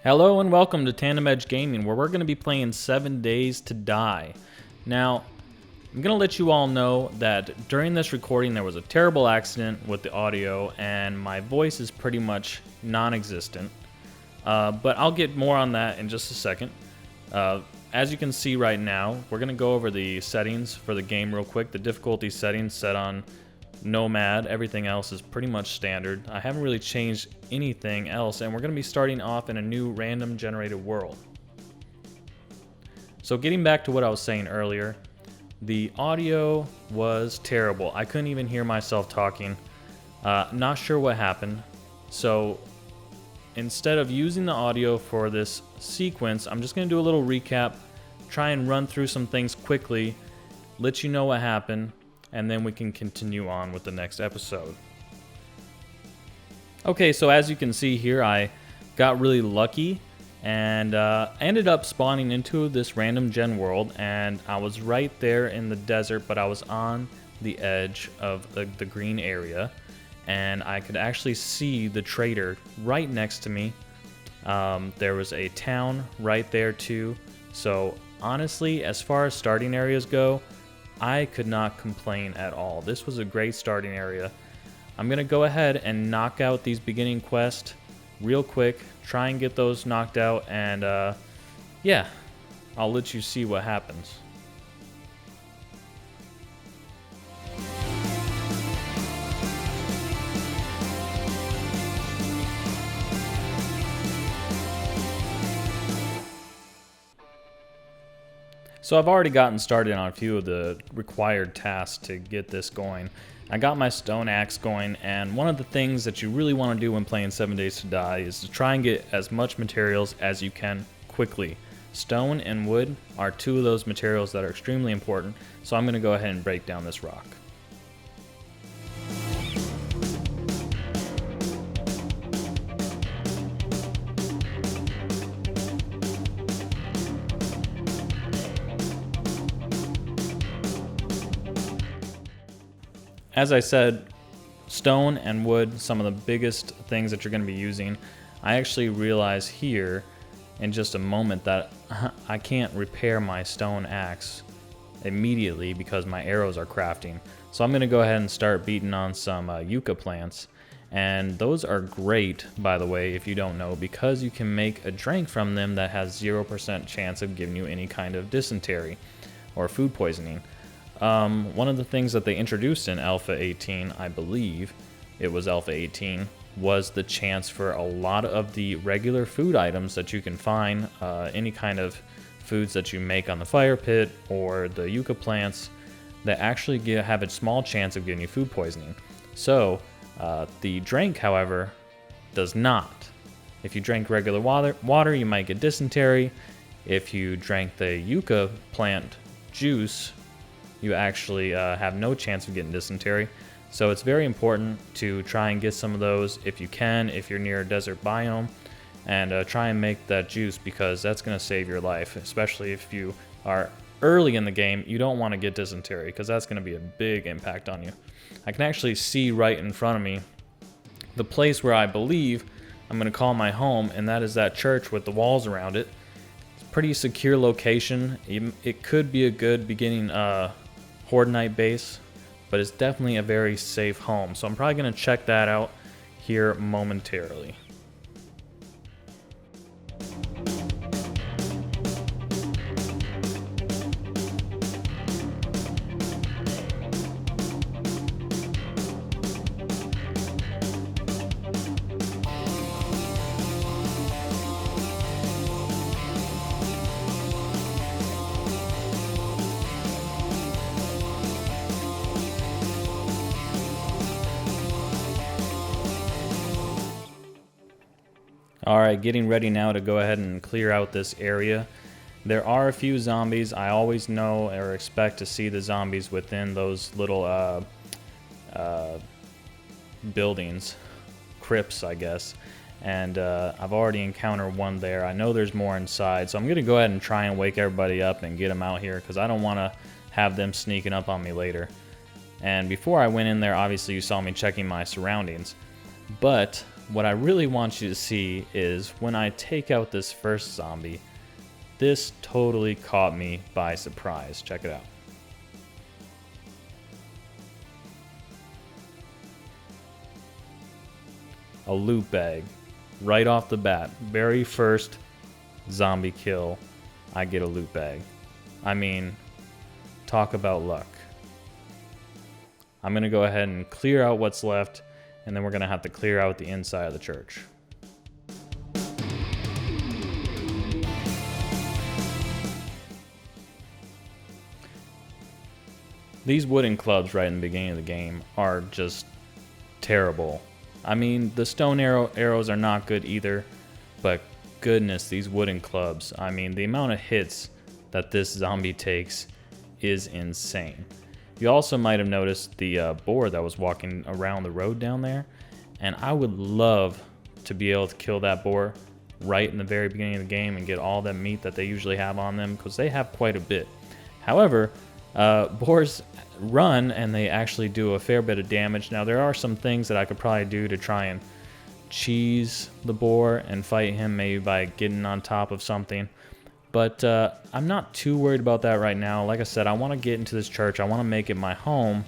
Hello and welcome to Tandem Edge Gaming, where we're going to be playing 7 Days to Die. Now, I'm going to let you all know that during this recording there was a terrible accident with the audio and my voice is pretty much non-existent. But I'll get more on that in just a second. As you can see right now, we're going to go over the settings for the game real quick. The difficulty settings set on Nomad, everything else is pretty much standard. I haven't really changed anything else, and we're going to be starting off in a new random generated world. So getting back to what I was saying earlier, the audio was terrible. I couldn't even hear myself talking. Not sure what happened. So instead of using the audio for this sequence, I'm just going to do a little recap, try and run through some things quickly, let you know what happened, and then we can continue on with the next episode. Okay, so as you can see here, I got really lucky and ended up spawning into this random gen world, and I was right there in the desert, but I was on the edge of the green area, and I could actually see the trader right next to me. There was a town right there too, so honestly, as far as starting areas go, I could not complain at all. This was a great starting area. I'm going to go ahead and knock out these beginning quests real quick, try and get those knocked out, and yeah, I'll let you see what happens. So I've already gotten started on a few of the required tasks to get this going. I got my stone axe going, and one of the things that you really want to do when playing 7 Days to Die is to try and get as much materials as you can quickly. Stone and wood are two of those materials that are extremely important, so I'm going to go ahead and break down this rock. As I said, stone and wood, some of the biggest things that you're going to be using. I actually realize here in just a moment that I can't repair my stone axe immediately because my arrows are crafting. So I'm going to go ahead and start beating on some yucca plants. And those are great, by the way, if you don't know, because you can make a drink from them that has 0% chance of giving you any kind of dysentery or food poisoning. One of the things that they introduced in Alpha 18, I believe it was Alpha 18, was the chance for a lot of the regular food items that you can find, any kind of foods that you make on the fire pit or the yucca plants that actually have a small chance of giving you food poisoning. So the drink, however, does not. If you drink regular water, you might get dysentery. If you drank the yucca plant juice, you actually have no chance of getting dysentery. So it's very important to try and get some of those if you can, if you're near a desert biome, and try and make that juice, because that's going to save your life, especially if you are early in the game. You don't want to get dysentery because that's going to be a big impact on you. I can actually see right in front of me the place where I believe I'm going to call my home, and that is that church with the walls around it. It's a pretty secure location. It could be a good beginning Horde Night base, but it's definitely a very safe home. So I'm probably going to check that out here momentarily. Alright, getting ready now to go ahead and clear out this area. There are a few zombies. I always know or expect to see the zombies within those little buildings, crypts, I guess. And I've already encountered one there. I know there's more inside, so I'm going to go ahead and try and wake everybody up and get them out here, because I don't want to have them sneaking up on me later. And before I went in there, obviously you saw me checking my surroundings. But what I really want you to see is when I take out this first zombie, this totally caught me by surprise. Check it out. A loot bag right off the bat. Very first zombie kill, I get a loot bag. I mean, talk about luck. I'm gonna go ahead and clear out what's left, and then we're gonna have to clear out the inside of the church. These wooden clubs right in the beginning of the game are just terrible. I mean, the stone arrows are not good either, but goodness, these wooden clubs. I mean, the amount of hits that this zombie takes is insane. You also might have noticed the boar that was walking around the road down there, and I would love to be able to kill that boar right in the very beginning of the game and get all that meat that they usually have on them, because they have quite a bit. However, boars run and they actually do a fair bit of damage. Now there are some things that I could probably do to try and cheese the boar and fight him, maybe by getting on top of something, but I'm not too worried about that right now. Like I said, I want to get into this church. I want to make it my home,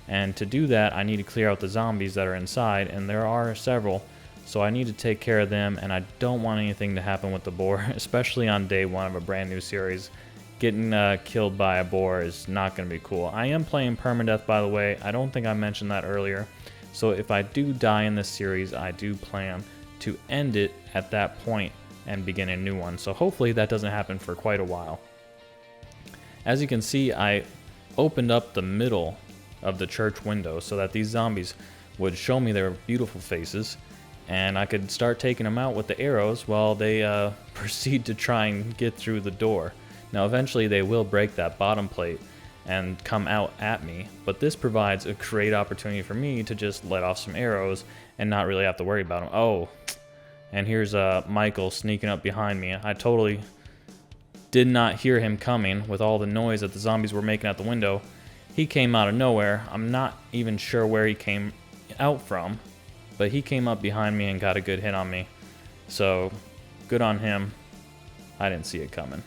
and to do that I need to clear out the zombies that are inside, and there are several, so I need to take care of them, and I don't want anything to happen with the boar, especially on day one of a brand new series. Getting killed by a boar is not going to be cool. I am playing permadeath, by the way. I don't think I mentioned that earlier. So if I do die in this series, I do plan to end it at that point and begin a new one. So hopefully that doesn't happen for quite a while. As you can see, I opened up the middle of the church window so that these zombies would show me their beautiful faces, and I could start taking them out with the arrows while they proceed to try and get through the door. Now eventually they will break that bottom plate and come out at me, but this provides a great opportunity for me to just let off some arrows and not really have to worry about them. Oh, and here's Michael sneaking up behind me. I totally did not hear him coming with all the noise that the zombies were making at the window. He came out of nowhere. I'm not even sure where he came out from, but he came up behind me and got a good hit on me. So good on him. I didn't see it coming.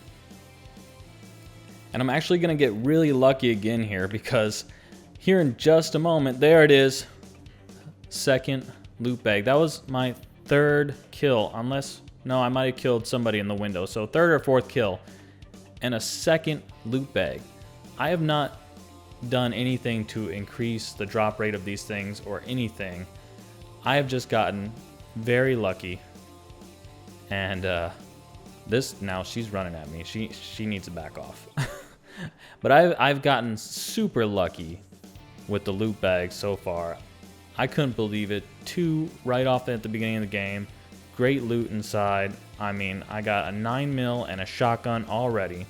And I'm actually going to get really lucky again here, because here in just a moment, there it is. Second loot bag. That was my third kill, unless, no, I might have killed somebody in the window. So third or fourth kill and a second loot bag. I have not done anything to increase the drop rate of these things or anything. I have just gotten very lucky. And this, now she's running at me. She needs to back off. But I've gotten super lucky with the loot bag so far. I couldn't believe it. 2 right off at the beginning of the game. Great loot inside. I mean, I got a 9mm and a shotgun already.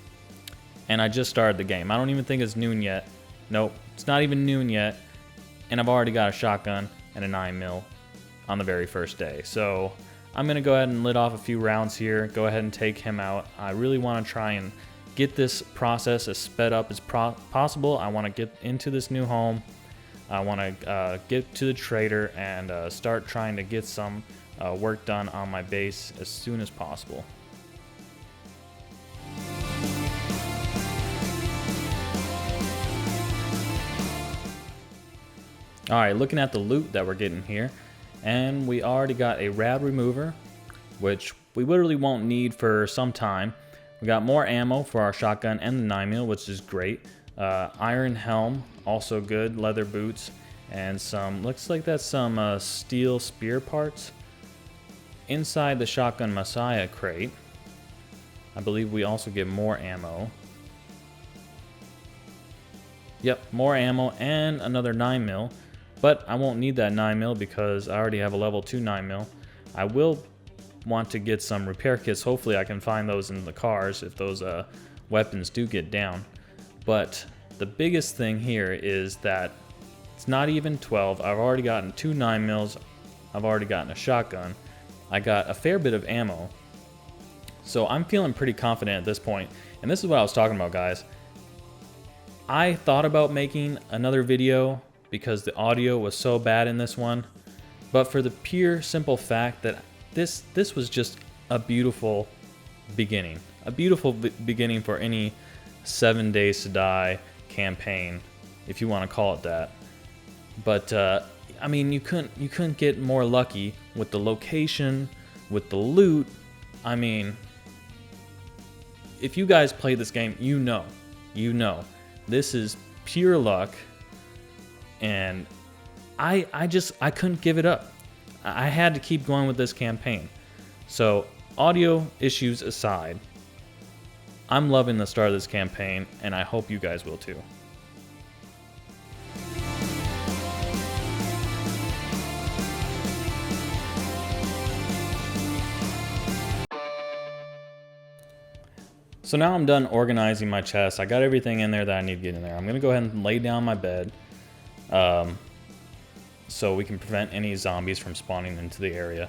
And I just started the game. I don't even think it's noon yet. Nope, it's not even noon yet. And I've already got a shotgun and a 9mm on the very first day. So I'm going to go ahead and let off a few rounds here. Go ahead and take him out. I really want to try and get this process as sped up as possible. I want to get into this new home. I want to get to the trader and start trying to get some work done on my base as soon as possible. Alright, looking at the loot that we're getting here, and we already got a rad remover, which we literally won't need for some time. We got more ammo for our shotgun and the 9mm, which is great. Iron helm, also good. Leather boots, and some, looks like that's some steel spear parts. Inside the Shotgun Messiah crate, I believe we also get more ammo. Yep, more ammo and another 9mm, but I won't need that 9mm because I already have a level 2 9mm. I will want to get some repair kits. Hopefully I can find those in the cars if those weapons do get down. But the biggest thing here is that it's not even 12. I've already gotten 2 9mm. I've already gotten a shotgun. I got a fair bit of ammo. So I'm feeling pretty confident at this point. And this is what I was talking about, guys. I thought about making another video because the audio was so bad in this one. but for the pure simple fact that this was just a beautiful beginning. A beautiful beginning for any 7 Days to Die campaign, if you want to call it that. But I mean, you couldn't get more lucky with the location, with the loot. I mean, if you guys play this game, you know, this is pure luck, and I couldn't give it up. I had to keep going with this campaign. So, audio issues aside, I'm loving the start of this campaign, and I hope you guys will too. So now I'm done organizing my chest. I got everything in there that I need to get in there. I'm going to go ahead and lay down my bed so we can prevent any zombies from spawning into the area.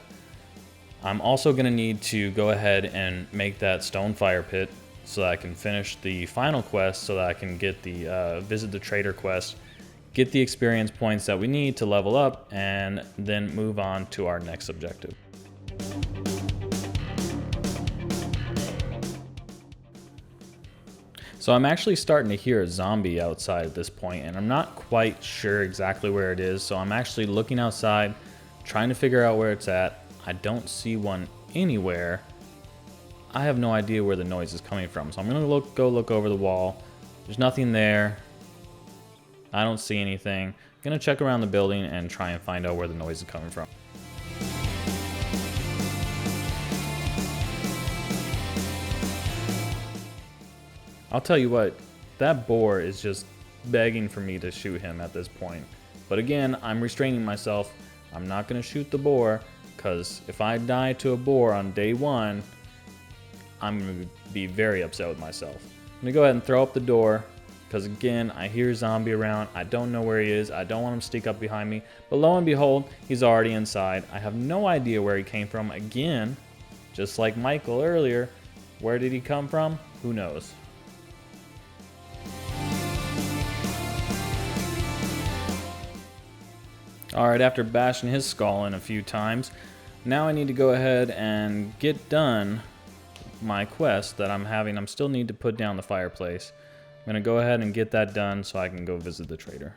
I'm also going to need to go ahead and make that stone fire pit so that I can finish the final quest, so that I can get the visit the trader quest, get the experience points that we need to level up, and then move on to our next objective. So I'm actually starting to hear a zombie outside at this point, and I'm not quite sure exactly where it is. So I'm actually looking outside, trying to figure out where it's at. I don't see one anywhere. I have no idea where the noise is coming from. So I'm gonna go look over the wall. There's nothing there. I don't see anything. I'm gonna check around the building and try and find out where the noise is coming from. I'll tell you what, that boar is just begging for me to shoot him at this point. But again, I'm restraining myself. I'm not going to shoot the boar, because if I die to a boar on day 1, I'm going to be very upset with myself. I'm going to go ahead and throw up the door, because again, I hear a zombie around. I don't know where he is. I don't want him to sneak up behind me. But lo and behold, he's already inside. I have no idea where he came from. Again, just like Michael earlier, where did he come from? Who knows? Alright, after bashing his skull in a few times, now I need to go ahead and get done my quest that I'm having. I still need to put down the fireplace. I'm going to go ahead and get that done so I can go visit the trader.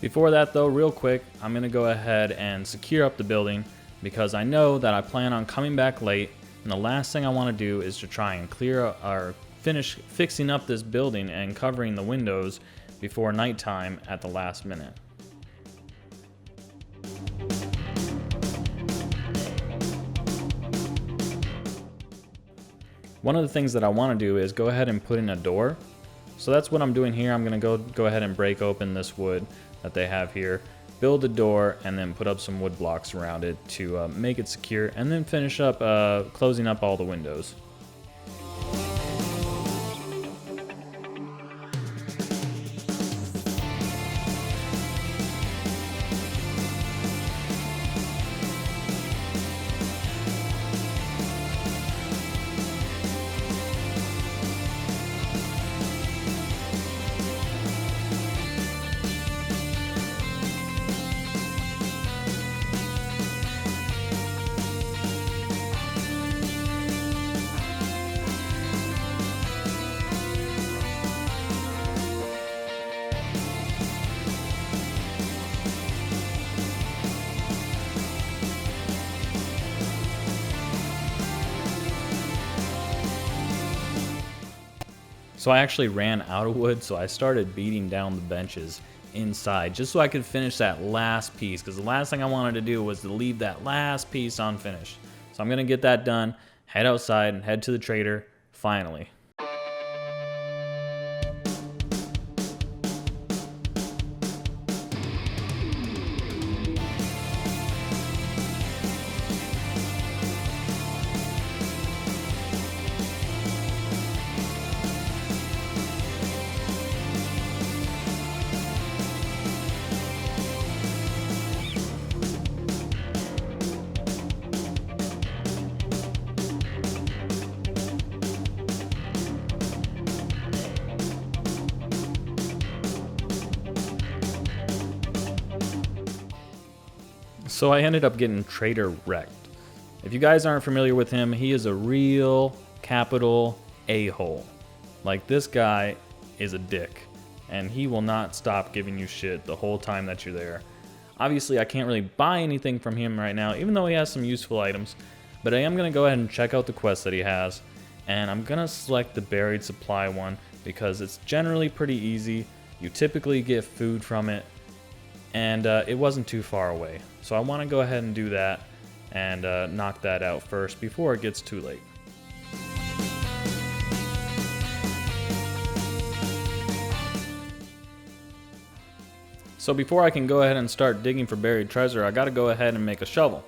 Before that though, real quick, I'm going to go ahead and secure up the building, because I know that I plan on coming back late, and the last thing I want to do is to try and finish fixing up this building and covering the windows before nighttime at the last minute. One of the things that I want to do is go ahead and put in a door. So that's what I'm doing here. I'm going to go ahead and break open this wood that they have here, build a door, and then put up some wood blocks around it to make it secure, and then finish up closing up all the windows. So I actually ran out of wood, so I started beating down the benches inside just so I could finish that last piece, because the last thing I wanted to do was to leave that last piece unfinished. So I'm going to get that done, head outside, and head to the trader finally. So I ended up getting Trader wrecked. If you guys aren't familiar with him, he is a real capital a-hole. Like, this guy is a dick, and he will not stop giving you shit the whole time that you're there. Obviously, I can't really buy anything from him right now, even though he has some useful items, but I am going to go ahead and check out the quest that he has, and I'm going to select the buried supply one because it's generally pretty easy. You typically get food from it, and it wasn't too far away. So I want to go ahead and do that and knock that out first before it gets too late. So before I can go ahead and start digging for buried treasure, I got to go ahead and make a shovel.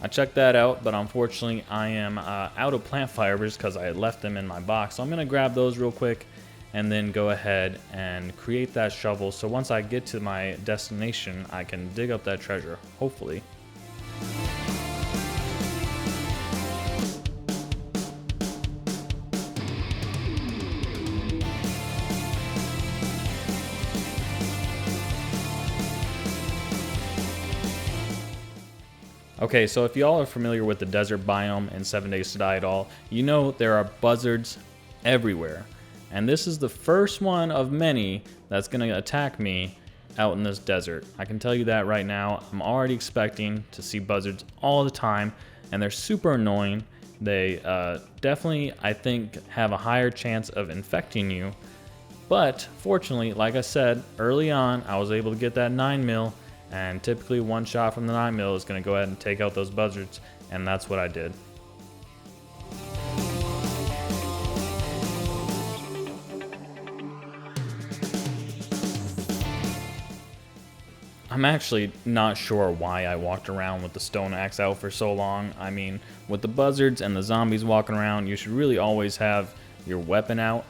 I checked that out, but unfortunately I am out of plant fibers because I had left them in my box. So I'm going to grab those real quick and then go ahead and create that shovel. So once I get to my destination, I can dig up that treasure, hopefully. Okay, so if y'all are familiar with the desert biome in 7 Days to Die at all, you know there are buzzards everywhere. And this is the first one of many that's going to attack me out in this desert. I can tell you that right now. I'm already expecting to see buzzards all the time, and they're super annoying. They definitely, I think, have a higher chance of infecting you. But fortunately, like I said, early on, I was able to get that 9mm. And typically one shot from the 9mm is going to go ahead and take out those buzzards, and that's what I did. I'm actually not sure why I walked around with the stone axe out for so long. I mean, with the buzzards and the zombies walking around, you should really always have your weapon out,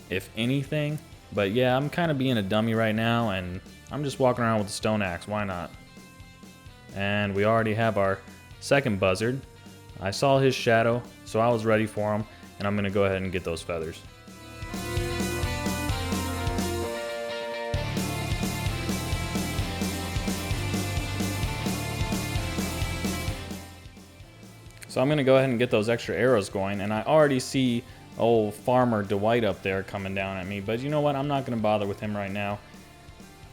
if anything. But yeah, I'm kind of being a dummy right now, and I'm just walking around with the stone axe, why not? And we already have our second buzzard. I saw his shadow, so I was ready for him, and I'm gonna go ahead and get those feathers. So I'm gonna go ahead and get those extra arrows going, and I already see old Farmer Dwight up there coming down at me, but you know what, I'm not gonna bother with him right now.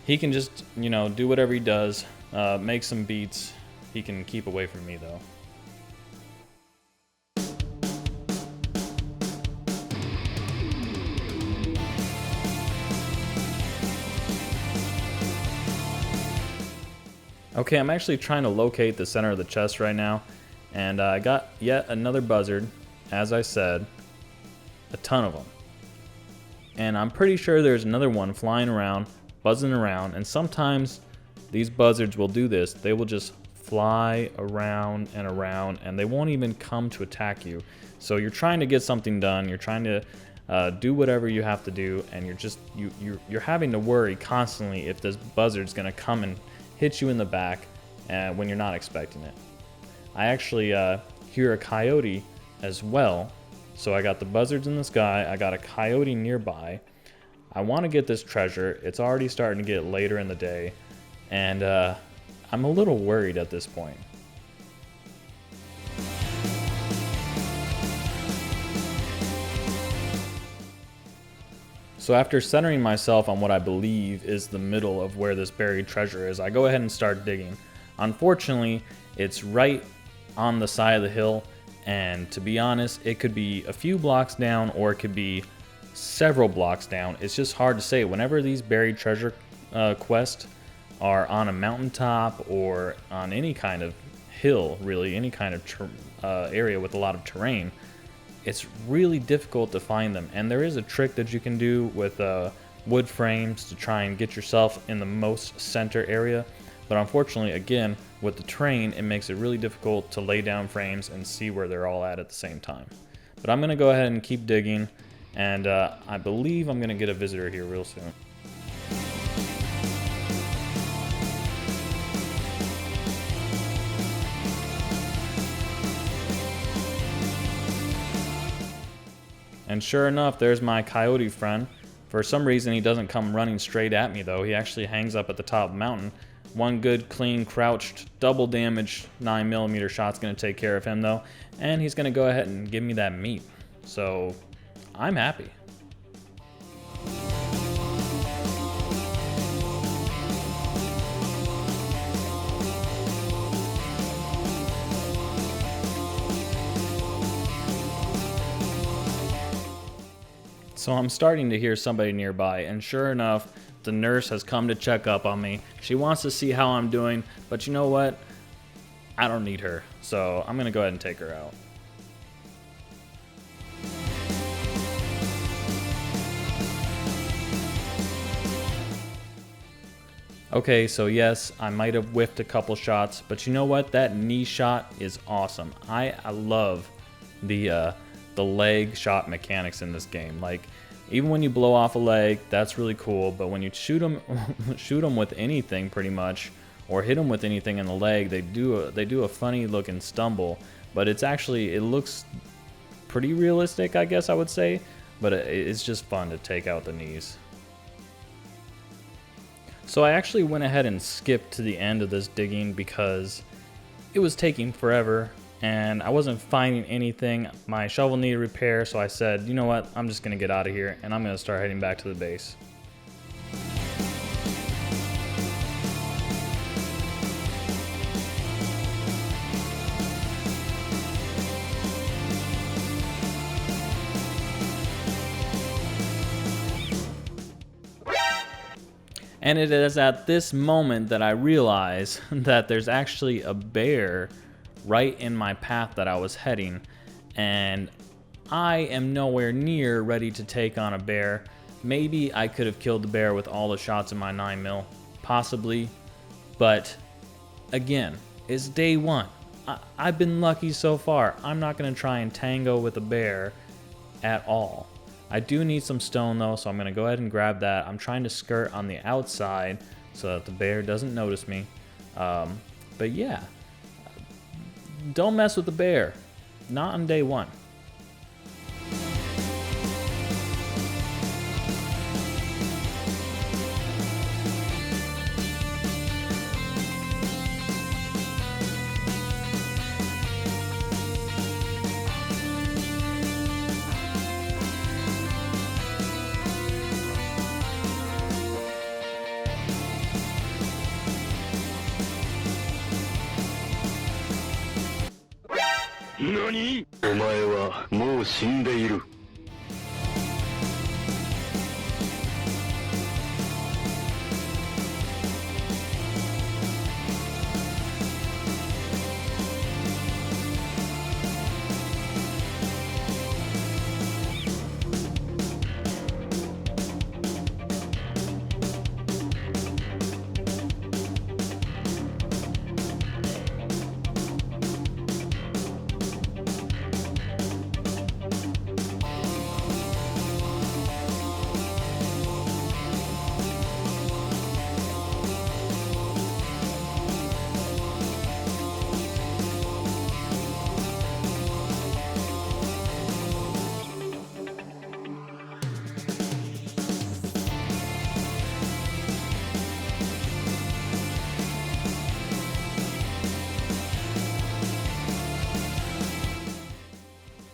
He can just, you know, do whatever he does, make some beats. He can keep away from me, though. Okay, I'm actually trying to locate the center of the chest right now, and I got yet another buzzard, as I said, a ton of them. And I'm pretty sure there's another one flying around, buzzing around, and sometimes these buzzards will do this. They will just fly around and around, and they won't even come to attack you. So you're trying to get something done, you're trying to do whatever you have to do, and you're having to worry constantly if this buzzard's gonna come and hit you in the back when you're not expecting it. I actually hear a coyote as well. So I got the buzzards in the sky, I got a coyote nearby. I want to get this treasure. It's already starting to get later in the day, and I'm a little worried at this point. So after centering myself on what I believe is the middle of where this buried treasure is, I go ahead and start digging. Unfortunately, it's right on the side of the hill, and to be honest, it could be a few blocks down or it could be several blocks down. It's just hard to say. Whenever these buried treasure quests are on a mountaintop or on any kind of hill, really, any kind of area with a lot of terrain, it's really difficult to find them. And there is a trick that you can do with wood frames to try and get yourself in the most center area. But unfortunately, again, with the terrain, it makes it really difficult to lay down frames and see where they're all at the same time. But I'm gonna go ahead and keep digging, and I believe I'm gonna get a visitor here real soon. And sure enough, there's my coyote friend. For some reason, he doesn't come running straight at me though. He actually hangs up at the top of the mountain, One good, clean, crouched, double damage 9mm shot's gonna take care of him though, and he's gonna go ahead and give me that meat. So I'm happy. So I'm starting to hear somebody nearby, and sure enough, the nurse has come to check up on me. She wants to see how I'm doing, but you know what? I don't need her, so I'm gonna go ahead and take her out. Okay, so yes, I might have whiffed a couple shots, but you know what? That knee shot is awesome. I love the leg shot mechanics in this game. Like, even when you blow off a leg, that's really cool, but when you shoot them with anything pretty much, or hit them with anything in the leg, they do a funny looking stumble, but it looks pretty realistic, I guess I would say, but it's just fun to take out the knees. So I actually went ahead and skipped to the end of this digging because it was taking forever and I wasn't finding anything. My shovel needed repair, so I said, you know what, I'm just gonna get out of here and I'm gonna start heading back to the base. And it is at this moment that I realize that there's actually a bear right in my path that I was heading, and I am nowhere near ready to take on a bear. Maybe I could have killed the bear with all the shots in my 9mm, possibly, but again, it's day one. I've been lucky so far. I'm not gonna try and tango with a bear at all. I do need some stone though, so I'm gonna go ahead and grab that. I'm trying to skirt on the outside so that the bear doesn't notice me. But yeah, don't mess with the bear. Not on day one. NANI?! お前はもう死んでいる。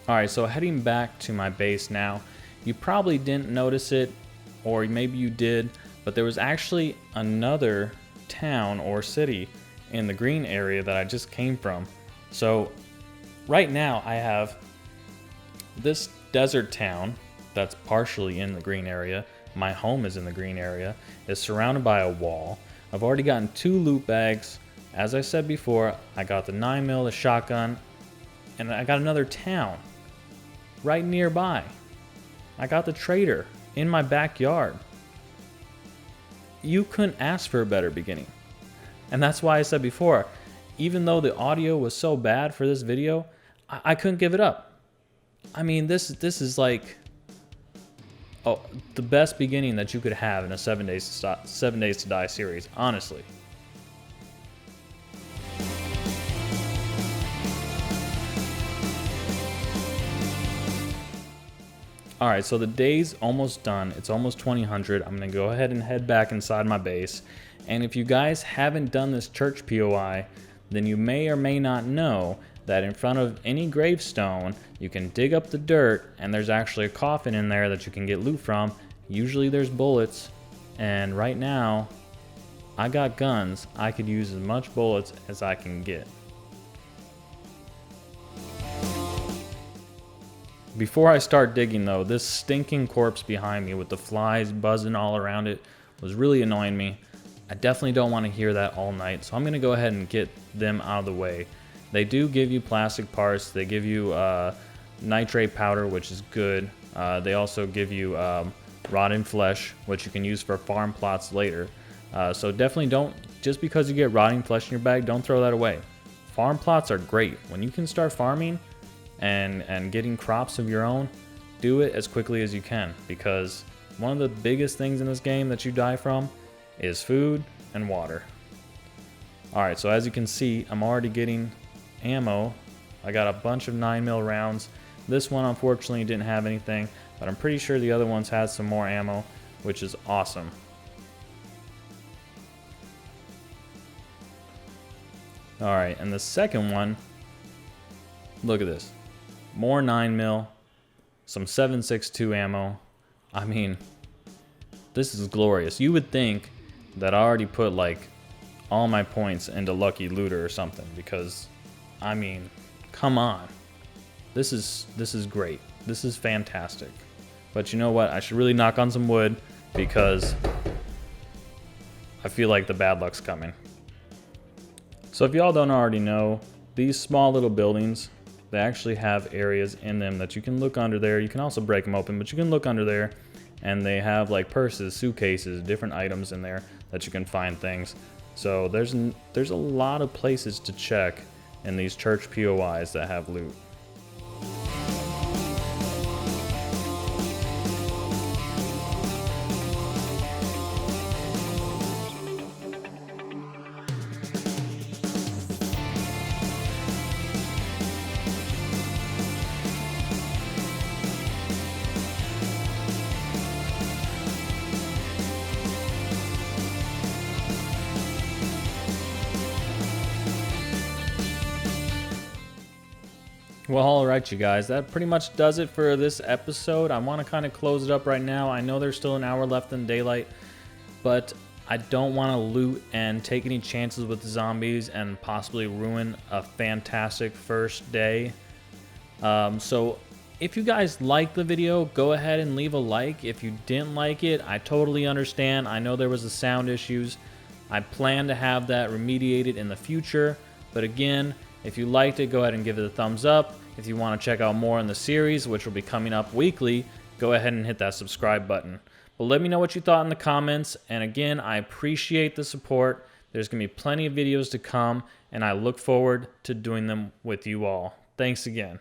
Alright, so heading back to my base now, you probably didn't notice it, or maybe you did, but there was actually another town or city in the green area that I just came from. So right now I have this desert town that's partially in the green area. My home is in the green area. It's surrounded by a wall. I've already gotten 2 loot bags. As I said before, I got the 9mm, the shotgun, and I got another town right nearby. I got the trader in my backyard. You couldn't ask for a better beginning. And that's why I said before, even though the audio was so bad for this video, I couldn't give it up. I mean, this is like the best beginning that you could have in a 7 Days to Die series, honestly. Alright, so the day's almost done. It's almost 2000. I'm going to go ahead and head back inside my base. And if you guys haven't done this church POI, then you may or may not know that in front of any gravestone, you can dig up the dirt and there's actually a coffin in there that you can get loot from. Usually there's bullets, and right now, I got guns. I could use as much bullets as I can get. Before I start digging though, this stinking corpse behind me with the flies buzzing all around it was really annoying me. I definitely don't want to hear that all night, so I'm going to go ahead and get them out of the way. They do give you plastic parts. They give you nitrate powder, which is good. They also give you rotten flesh, which you can use for farm plots later. So definitely don't, just because you get rotting flesh in your bag, don't throw that away. Farm plots are great. When you can start farming and getting crops of your own, do it as quickly as you can, because one of the biggest things in this game that you die from is food and water. Alright, so as you can see, I'm already getting ammo. I got a bunch of 9mm rounds. This one unfortunately didn't have anything, but I'm pretty sure the other ones had some more ammo, which is awesome. Alright, and the second one, look at this. More 9mm, some 7.62 ammo. I mean, this is glorious. You would think that I already put like all my points into Lucky Looter or something, because I mean, come on. This is great. This is fantastic. But you know what? I should really knock on some wood, because I feel like the bad luck's coming. So if y'all don't already know, these small little buildings, they actually have areas in them that you can look under there. You can also break them open, but you can look under there, and they have like purses, suitcases, different items in there that you can find things. So there's a lot of places to check in these church POIs that have loot. Well, alright you guys, that pretty much does it for this episode. I want to kind of close it up right now. I know there's still an hour left in daylight, but I don't want to loot and take any chances with the zombies and possibly ruin a fantastic first day. So if you guys liked the video, go ahead and leave a like. If you didn't like it, I totally understand. I know there was the sound issues. I plan to have that remediated in the future, but again, if you liked it, go ahead and give it a thumbs up. If you want to check out more in the series, which will be coming up weekly, go ahead and hit that subscribe button. But let me know what you thought in the comments. And again, I appreciate the support. There's going to be plenty of videos to come, and I look forward to doing them with you all. Thanks again.